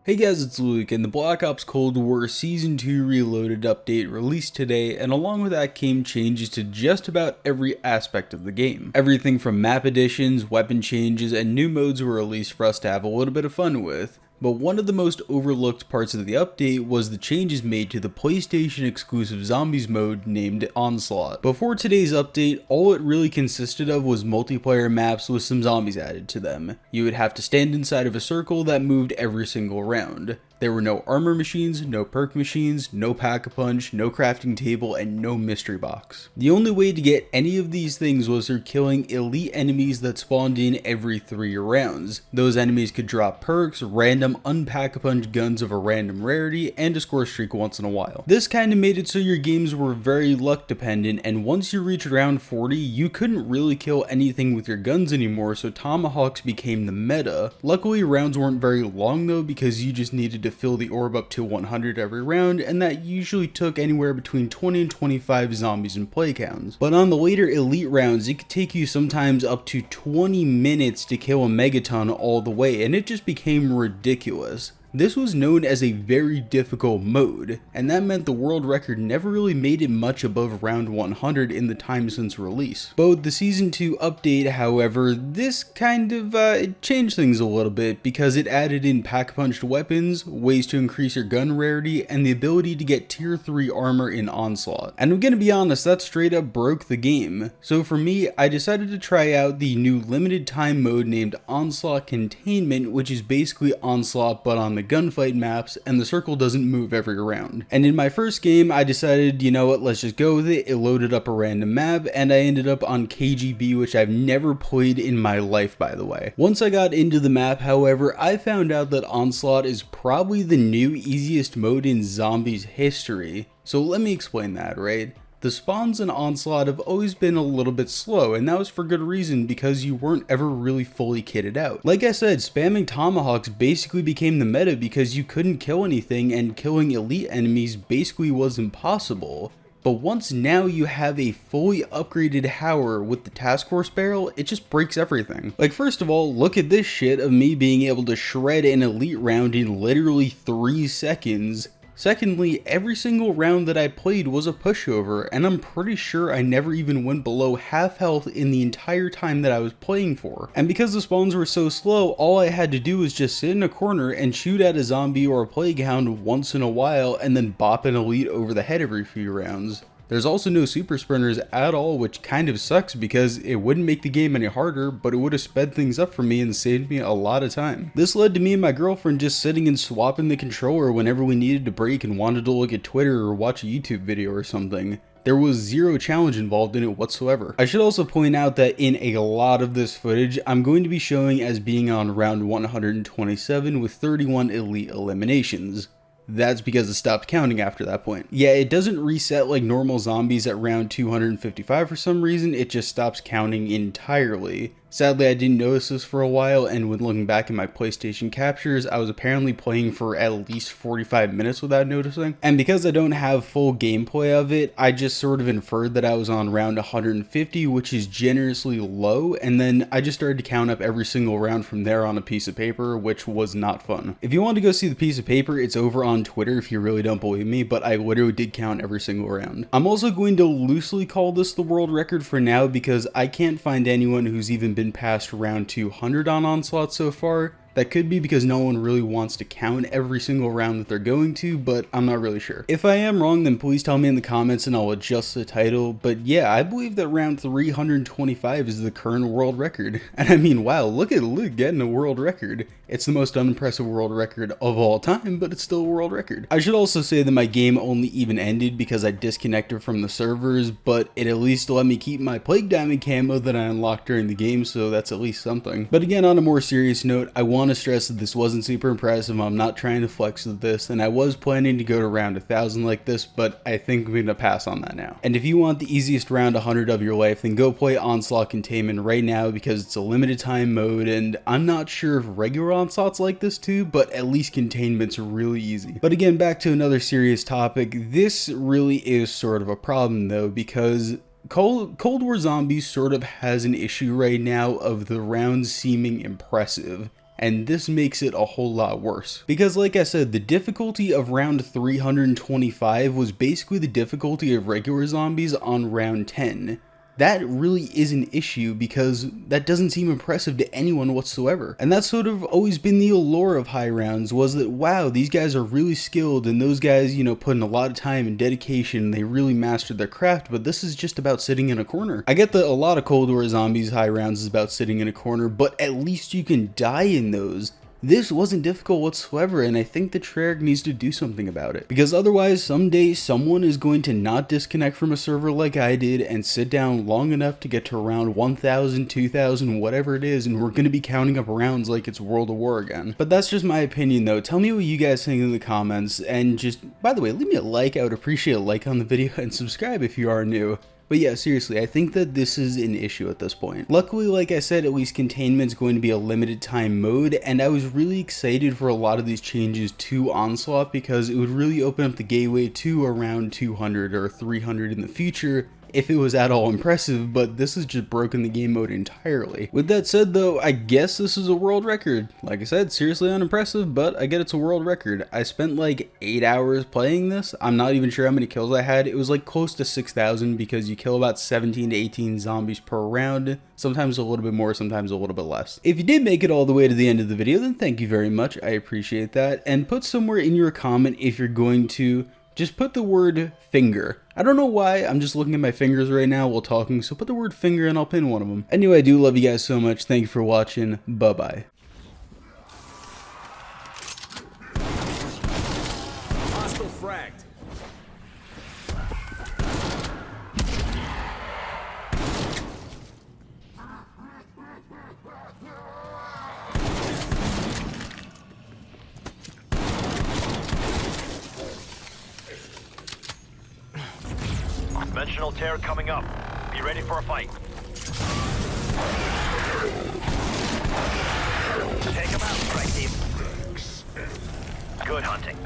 Hey guys, it's Luke, and the Black Ops Cold War Season 2 Reloaded update released today, and along with that came changes to just about every aspect of the game. Everything from map additions, weapon changes, and new modes were released for us to have a little bit of fun with. But one of the most overlooked parts of the update was the changes made to the PlayStation exclusive Zombies mode named Onslaught. Before today's update, all it really consisted of was multiplayer maps with some zombies added to them. You would have to stand inside of a circle that moved every single round. There were no armor machines, no perk machines, no pack-a-punch, no crafting table, and no mystery box. The only way to get any of these things was through killing elite enemies that spawned in every 3 rounds. Those enemies could drop perks, random unpack-a-punch guns of a random rarity, and a score streak once in a while. This kind of made it so your games were very luck dependent, and once you reached round 40, you couldn't really kill anything with your guns anymore, so tomahawks became the meta. Luckily, rounds weren't very long though, because you just needed to fill the orb up to 100 every round, and that usually took anywhere between 20 and 25 zombies in play counts. But on the later elite rounds, it could take you sometimes up to 20 minutes to kill a megaton all the way, and it just became ridiculous. This was known as a very difficult mode, and that meant the world record never really made it much above round 100 in the time since release. But with the Season 2 update, however, this kind of it changed things a little bit because it added in pack-punched weapons, ways to increase your gun rarity, and the ability to get tier 3 armor in Onslaught. And I'm gonna be honest, that straight up broke the game. So for me, I decided to try out the new limited time mode named Onslaught Containment, which is basically Onslaught but on the gunfight maps, and the circle doesn't move every round. And in my first game, I decided, you know what, let's just go with it. It loaded up a random map, and I ended up on KGB, which I've never played in my life, by the way. Once I got into the map, however, I found out that Onslaught is probably the new easiest mode in Zombies history. So let me explain that, right? The spawns in Onslaught have always been a little bit slow, and that was for good reason because you weren't ever really fully kitted out. Like I said, spamming tomahawks basically became the meta because you couldn't kill anything, and killing elite enemies basically was impossible. But once now you have a fully upgraded Howler with the task force barrel, it just breaks everything. Like, first of all, look at this shit of me being able to shred an elite round in literally 3 seconds. Secondly, every single round that I played was a pushover, and I'm pretty sure I never even went below half health in the entire time that I was playing for. And because the spawns were so slow, all I had to do was just sit in a corner and shoot at a zombie or a plague hound once in a while, and then bop an elite over the head every few rounds. There's also no super sprinters at all, which kind of sucks because it wouldn't make the game any harder, but it would have sped things up for me and saved me a lot of time. This led to me and my girlfriend just sitting and swapping the controller whenever we needed to break and wanted to look at Twitter or watch a YouTube video or something. There was zero challenge involved in it whatsoever. I should also point out that in a lot of this footage, I'm going to be showing as being on round 127 with 31 elite eliminations. That's because it stopped counting after that point. Yeah, it doesn't reset like normal zombies at round 255 for some reason, it just stops counting entirely. Sadly, I didn't notice this for a while, and when looking back at my PlayStation captures, I was apparently playing for at least 45 minutes without noticing. And because I don't have full gameplay of it, I just sort of inferred that I was on round 150, which is generously low, and then I just started to count up every single round from there on a piece of paper, which was not fun. If you want to go see the piece of paper, it's over on Twitter if you really don't believe me, but I literally did count every single round. I'm also going to loosely call this the world record for now because I can't find anyone who's even been past round 200 on Onslaught so far. That could be because no one really wants to count every single round that they're going to, but I'm not really sure. If I am wrong, then please tell me in the comments and I'll adjust the title. But yeah, I believe that round 325 is the current world record. And I mean, wow, look at Luke getting a world record. It's the most unimpressive world record of all time, but it's still a world record. I should also say that my game only even ended because I disconnected from the servers, but it at least let me keep my Plague Diamond camo that I unlocked during the game, so that's at least something. But again, on a more serious note, I want to stress that this wasn't super impressive. I'm not trying to flex with this, and I was planning to go to round 1000 like this, but I think I'm gonna pass on that now. And if you want the easiest round 100 of your life, then go play Onslaught Containment right now because it's a limited time mode, and I'm not sure if regular Onslaught's like this too, but at least Containment's really easy. But again, back to another serious topic, this really is sort of a problem though, because Cold War Zombies sort of has an issue right now of the rounds seeming impressive. and this makes it a whole lot worse. Because like I said, the difficulty of round 325 was basically the difficulty of regular zombies on round 10. That really is an issue because that doesn't seem impressive to anyone whatsoever. And that's sort of always been the allure of high rounds, was that, wow, these guys are really skilled and those guys, you know, put in a lot of time and dedication and they really mastered their craft, but this is just about sitting in a corner. I get that a lot of Cold War Zombies high rounds is about sitting in a corner, but at least you can die in those. This wasn't difficult whatsoever, and I think the Treyarch needs to do something about it. Because otherwise, someday someone is going to not disconnect from a server like I did and sit down long enough to get to around 1,000, 2,000, whatever it is, and we're going to be counting up rounds like it's World of War again. But that's just my opinion though. Tell me what you guys think in the comments, and just, by the way, leave me a like. I would appreciate a like on the video, and subscribe if you are new. But yeah, seriously, I think that this is an issue at this point. Luckily, like I said, at least Containment's going to be a limited time mode, and I was really excited for a lot of these changes to Onslaught because it would really open up the gateway to around 200 or 300 in the future, if it was at all impressive, but this has just broken the game mode entirely. With that said though, I guess this is a world record. Like I said, seriously unimpressive, but I get it's a world record. I spent like 8 hours playing this. I'm not even sure how many kills I had. It was like close to 6,000 because you kill about 17 to 18 zombies per round. Sometimes a little bit more, sometimes a little bit less. If you did make it all the way to the end of the video, then thank you very much. I appreciate that. And put somewhere in your comment if you're going to just put the word finger. I don't know why, I'm just looking at my fingers right now while talking, so put the word finger and I'll pin one of them. Anyway, I do love you guys so much. Thank you for watching. Bye-bye. Hostile fragged. Conventional tear coming up. Be ready for a fight. Take him out, strike team. Good hunting.